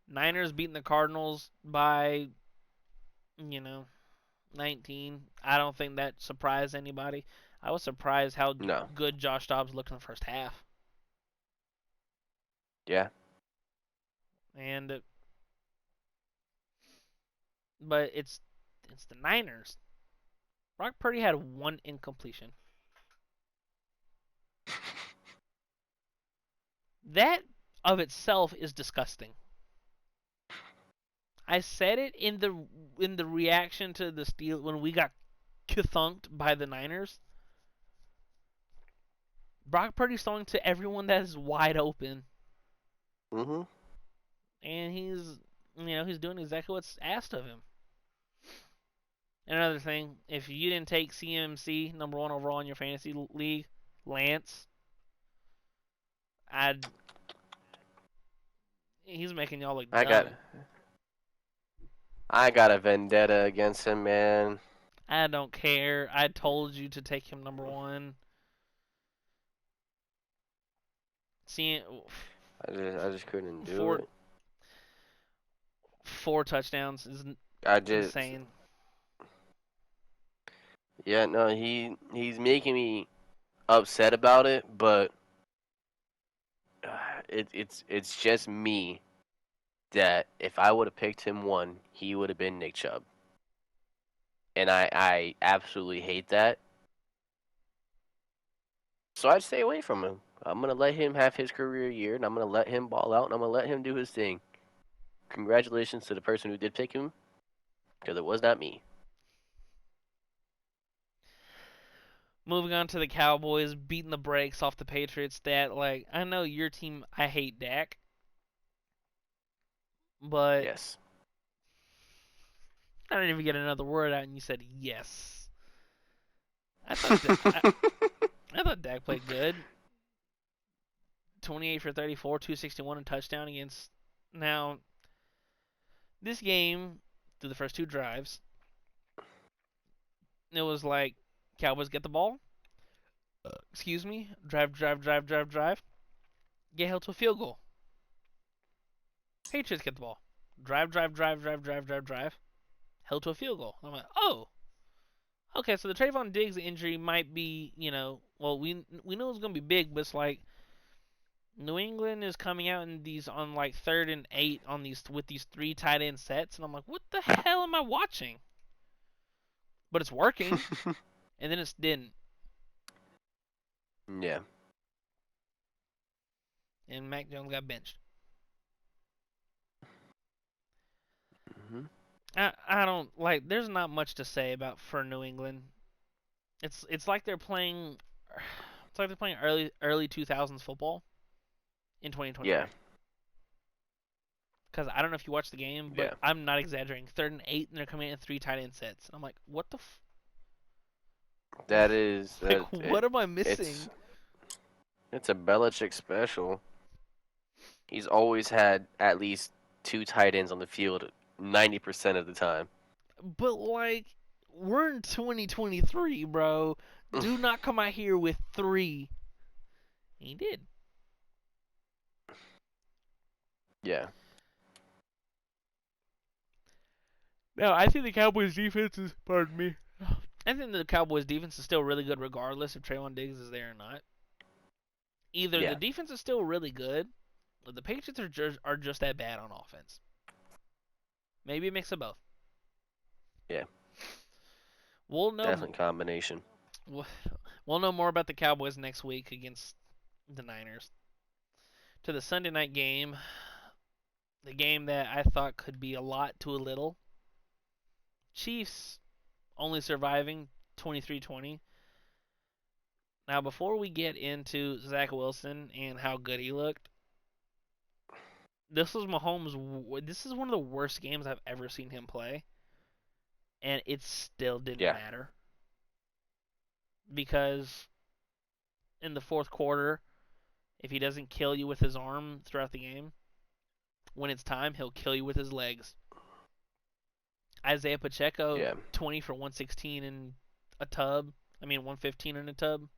Niners beating the Cardinals by, you know, 19. I don't think that surprised anybody. I was surprised how No. good Josh Dobbs looked in the first half. Yeah. And but it's the Niners. Brock Purdy had one incompletion. That of itself is disgusting. I said it in the reaction to the Steel when we got thunked by the Niners. Brock Purdy's throwing to everyone that is wide open, Mhm. and he's doing exactly what's asked of him. Another thing, if you didn't take CMC number 1 overall in your fantasy league, Lance, I he's making y'all look I got. dumb. I got a vendetta against him, man. I don't care. I told you to take him number 1. See, I just couldn't do four it. four touchdowns is I just. insane. Yeah. No. He's making me upset about it, but it's just me that if I would have picked him one, he would have been Nick Chubb, and I absolutely hate that. So I'd stay away from him. I'm gonna let him have his career year, and I'm gonna let him ball out, and I'm gonna let him do his thing. Congratulations to the person who did pick him, because it was not me. Moving on to the Cowboys beating the brakes off the Patriots. That like I know your team. I hate Dak, but Yes. I didn't even get another word out, and you said yes. I thought I thought Dak played good. 28 for 34, 261 and touchdown against. Now this game through the first 2 drives, it was like Cowboys get the ball. Excuse me. Drive. Get held to a field goal. Patriots get the ball. Drive. Held to a field goal. I'm like, oh, okay. So the Trayvon Diggs injury might be, well, we know it's gonna be big, but it's like New England is coming out in these on like 3rd and 8 on these with these 3 tight end sets, and I'm like, what the hell am I watching? But it's working, and then it didn't, Yeah. and Mac Jones got benched. Hmm. I don't like. There's not much to say about for New England. It's like they're playing. It's like they're playing early 2000s football in Yeah, 2023. Because I don't know if you watched the game, but yeah. I'm not exaggerating. 3rd and 8, and they're coming in 3 tight end sets. And I'm like, what the That is like? that What am I it's missing? it's a Belichick special. He's always had at least two tight ends on the field 90% of the time. But like, we're in 2023, bro. Do not come out here with 3. He did. Yeah, No, I think the Cowboys defense is. Pardon me. I think the Cowboys defense is still really good, regardless if Traylon Diggs is there or not. Either the yeah, defense is still really good, or the Patriots are just that bad on offense. Maybe a mix of both. yeah. We'll know. Definitely combination. We'll know more about the Cowboys next week against the Niners. To the Sunday night game, the game that I thought could be a lot to a little. Chiefs only surviving 23-20. Now, before we get into Zach Wilson and how good he looked, this was Mahomes. This is one of the worst games I've ever seen him play, and it still didn't Yeah. matter because in the fourth quarter, if he doesn't kill you with his arm throughout the game, when it's time, he'll kill you with his legs. Isaiah Pacheco, Yeah. 20 for 116 in a tub. I mean, 115 in a tub.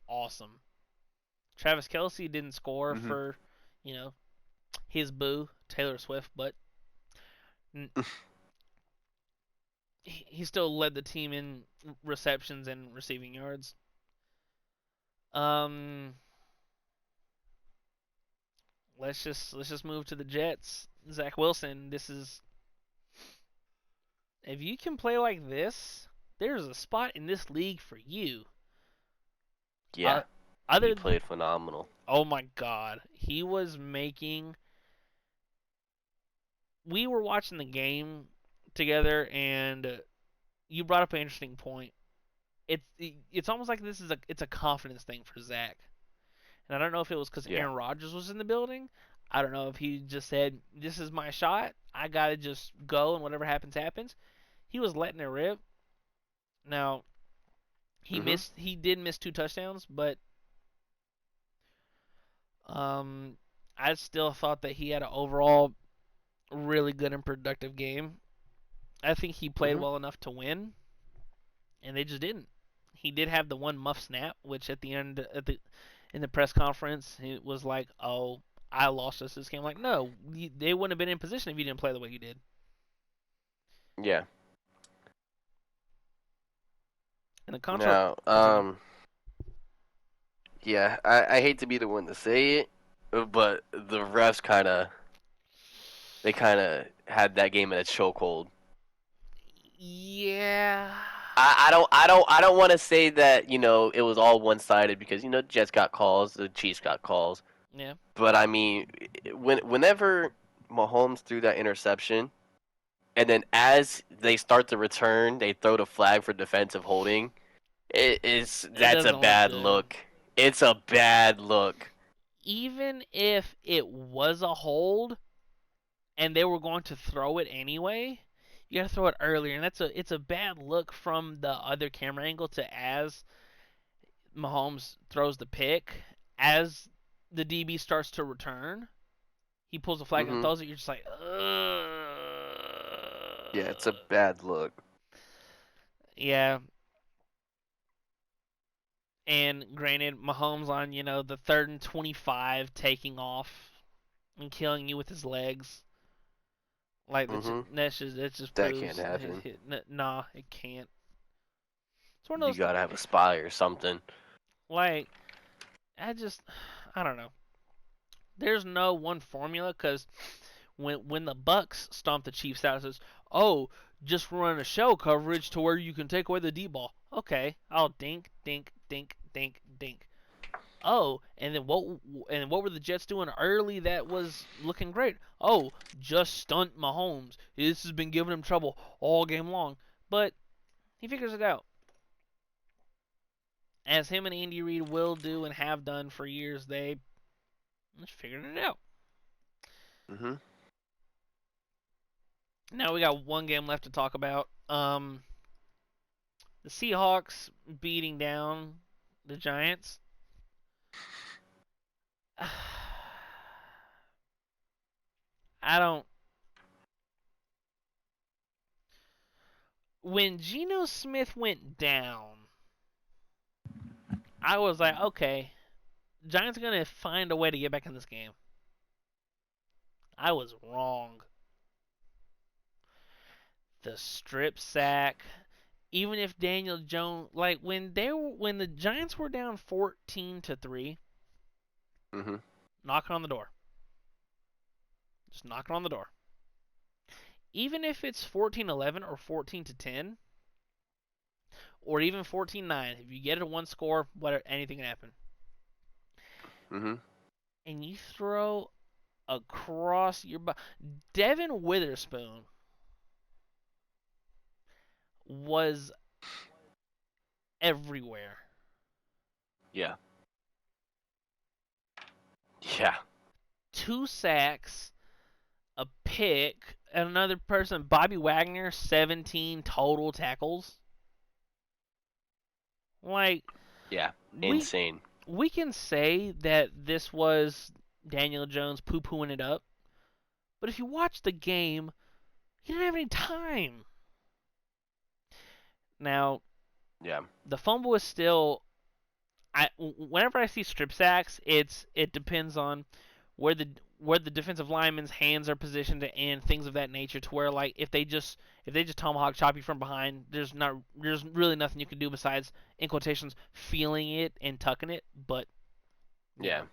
Awesome. Travis Kelsey didn't score Mhm. for, you know, his boo, Taylor Swift, but he still led the team in receptions and receiving yards. Um, let's just move to the Jets. Zach Wilson, this is if you can play like this, there's a spot in this league for you. Uh, Yeah. He other th- played phenomenal. oh my god, he was making. We were watching the game together, and you brought up an interesting point. It's it's almost like this is a confidence thing for Zach. And I don't know if it was because Yeah. Aaron Rodgers was in the building. I don't know if he just said, "This is my shot. I gotta just go, and whatever happens, happens." He was letting it rip. Now he Mhm. missed. He did miss 2 touchdowns, but I still thought that he had an overall really good and productive game. I think he played Mhm. well enough to win, and they just didn't. He did have the one muff snap, which at the end at the in the press conference it was like, "Oh, I lost us this game." Like, no, they wouldn't have been in position if you didn't play the way you did. Yeah. And the contra, Now, sorry, yeah, I hate to be the one to say it, but the refs kind of had that game in a chokehold. yeah, I don't want to say that it was all one sided because Jets got calls, the Chiefs got calls, yeah, but I mean, whenever Mahomes threw that interception, and then as they start to return, they throw the flag for defensive holding. it That's a doesn't look bad good. look. It's a bad look. Even if it was a hold and they were going to throw it anyway, you got to throw it earlier, and it's a bad look from the other camera angle to as Mahomes throws the pick as the DB starts to return. He pulls the flag and Mhm. throws it. You're just like, ugh. Yeah, it's a bad look. Yeah. And granted, Mahomes on the 3rd and 25 taking off and killing you with his legs. Like Mhm. that just That can't proves happen. nah, it can't. It's one of You those gotta have a spy or something. like I just I don't know. There's no one formula because when the Bucks stomp the Chiefs out, it says, "Oh, just run a shell coverage to where you can take away the deep ball." Okay, I'll dink, dink, dink, dink, dink. Oh, and what were the Jets doing early that was looking great? Oh, just stunt Mahomes. This has been giving him trouble all game long, but he figures it out. As him and Andy Reid will do and have done for years, they just figured it out. Mhm. Now we got one game left to talk about. The Seahawks beating down the Giants. I don't. When Geno Smith went down, I was like, okay, Giants are gonna find a way to get back in this game. I was wrong. The strip sack, even if Daniel Jones, like when the Giants were down 14-3, Mhm. knocking on the door, just knocking on the door. Even if it's 14-11 or 14-10, or even 14-9, if you get it one score, anything can happen. Mhm. And you throw across your Devin Witherspoon was everywhere. Yeah. Yeah. 2 sacks, a pick, and another person, Bobby Wagner, 17 total tackles. Like Yeah. we Insane. we can say that this was Daniel Jones poo-pooing it up, but if you watch the game, he didn't have any time. Now, Yeah. the fumble is still. Whenever I see strip sacks, it depends on where the where the defensive lineman's hands are positioned and things of that nature. To where like if they just tomahawk chop you from behind, there's really nothing you can do besides in quotations feeling it and tucking it. But you Yeah. know,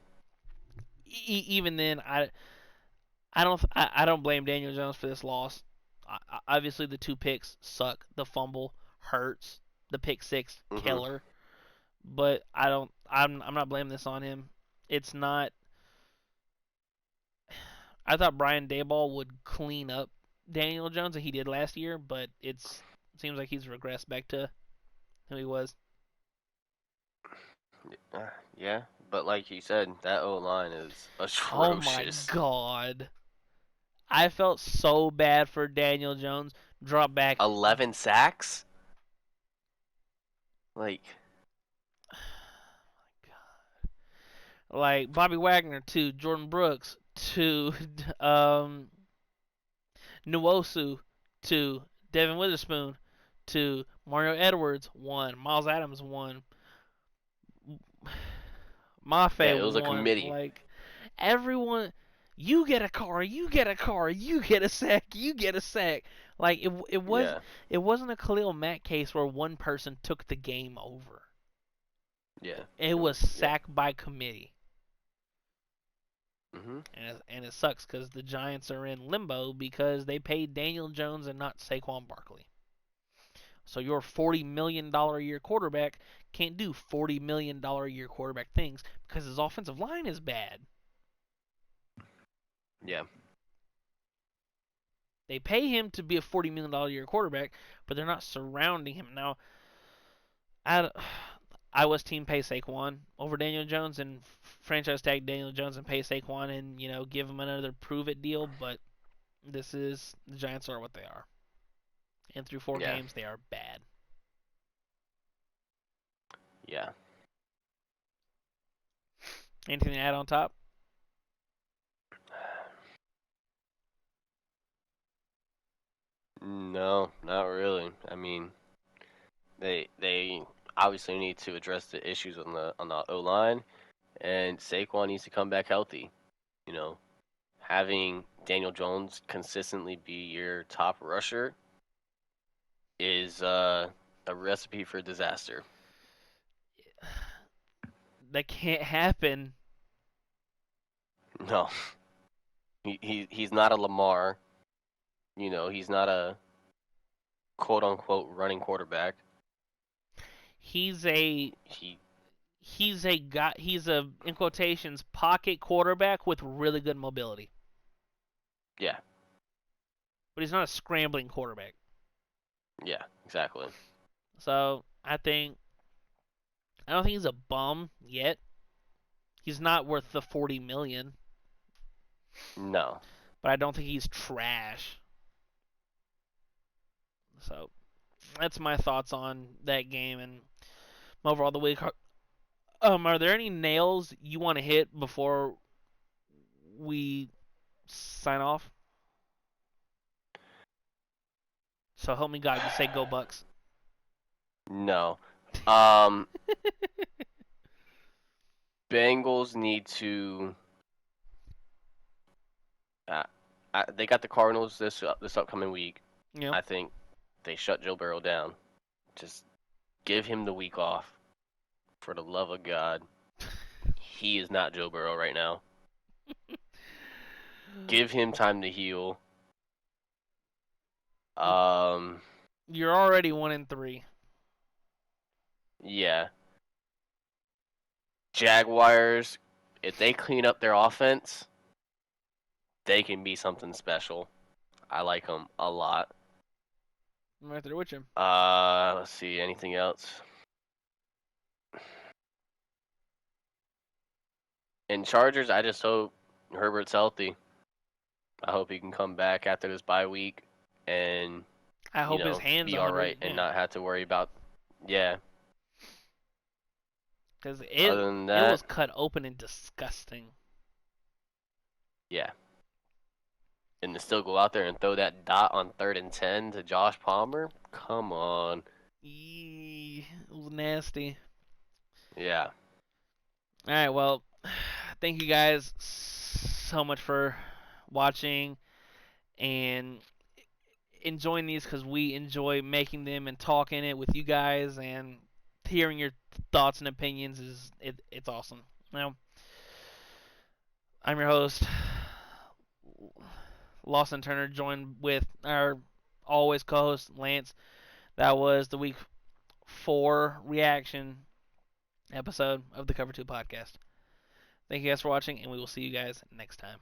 even then, I don't blame Daniel Jones for this loss. Obviously, the 2 picks suck. The fumble hurts. The pick six Mhm. killer. But I don't. I'm not blaming this on him. It's not. I thought Brian Dayball would clean up Daniel Jones, and he did last year. But it seems like he's regressed back to who he was. Yeah. But like you said, that O line is Oh my atrocious. God! I felt so bad for Daniel Jones. Drop back. 11 sacks. Like. Like Bobby Wagner to Jordan Brooks to um, Nwosu to Devin Witherspoon to Mario Edwards 1, Miles Adams 1, Yeah. Mafe It was a 1. committee. Like everyone, you get a car, you get a car, you get a sack, you get a sack. Like Yeah. it wasn't a Khalil Mack case where one person took the game over. Yeah. It was Yeah. sack by committee. Mhm. And it sucks because the Giants are in limbo because they paid Daniel Jones and not Saquon Barkley. So your $40 million a year quarterback can't do $40 million a year quarterback things because his offensive line is bad. Yeah. They pay him to be a $40 million a year quarterback, but they're not surrounding him. Now, I, I was team pay Saquon over Daniel Jones and franchise tag Daniel Jones and pay Saquon and give him another prove it deal. But the Giants are what they are, and through four Yeah. games they are bad. Yeah. Anything to add on top? No, not really. I mean, they obviously need to address the issues on the O line, and Saquon needs to come back healthy. You know, having Daniel Jones consistently be your top rusher is a recipe for disaster. That can't happen. No, he's not a Lamar. He's not a quote unquote running quarterback. He's a He he's a guy. He's a in quotations pocket quarterback with really good mobility, Yeah. but he's not a scrambling quarterback. Yeah. Exactly. So I don't think he's a bum yet. He's not worth the 40 million, No. but I don't think he's trash. So that's my thoughts on that game and overall the week. Are there any nails you want to hit before we sign off? So help me God, you say go Bucks. No. Um, Bengals need to. Uh, they got the Cardinals this upcoming week. Yeah. I think they shut Joe Burrow down. Just give him the week off. For the love of God, he is not Joe Burrow right now. Give him time to heal. Um, You're already 1-3. yeah. Jaguars, if they clean up their offense, they can be something special. I like them a lot. I'm right there with you. Let's see, anything else? And Chargers, I just hope Herbert's healthy. I hope he can come back after this bye week and, I hope his hand's be all 100. right and Yeah. not have to worry about, yeah. Because Other than it that, was cut open and disgusting. yeah. And to still go out there and throw that dot on 3rd and 10 to Josh Palmer? Come on. Eee, it was nasty. Yeah. All right, well, thank you guys so much for watching and enjoying these because we enjoy making them and talking it with you guys and hearing your thoughts and opinions it's awesome. Now, I'm your host, Lawson Turner, joined with our always co-host Lance. That was the week 4 reaction episode of the Cover 2 podcast. Thank you guys for watching, and we will see you guys next time.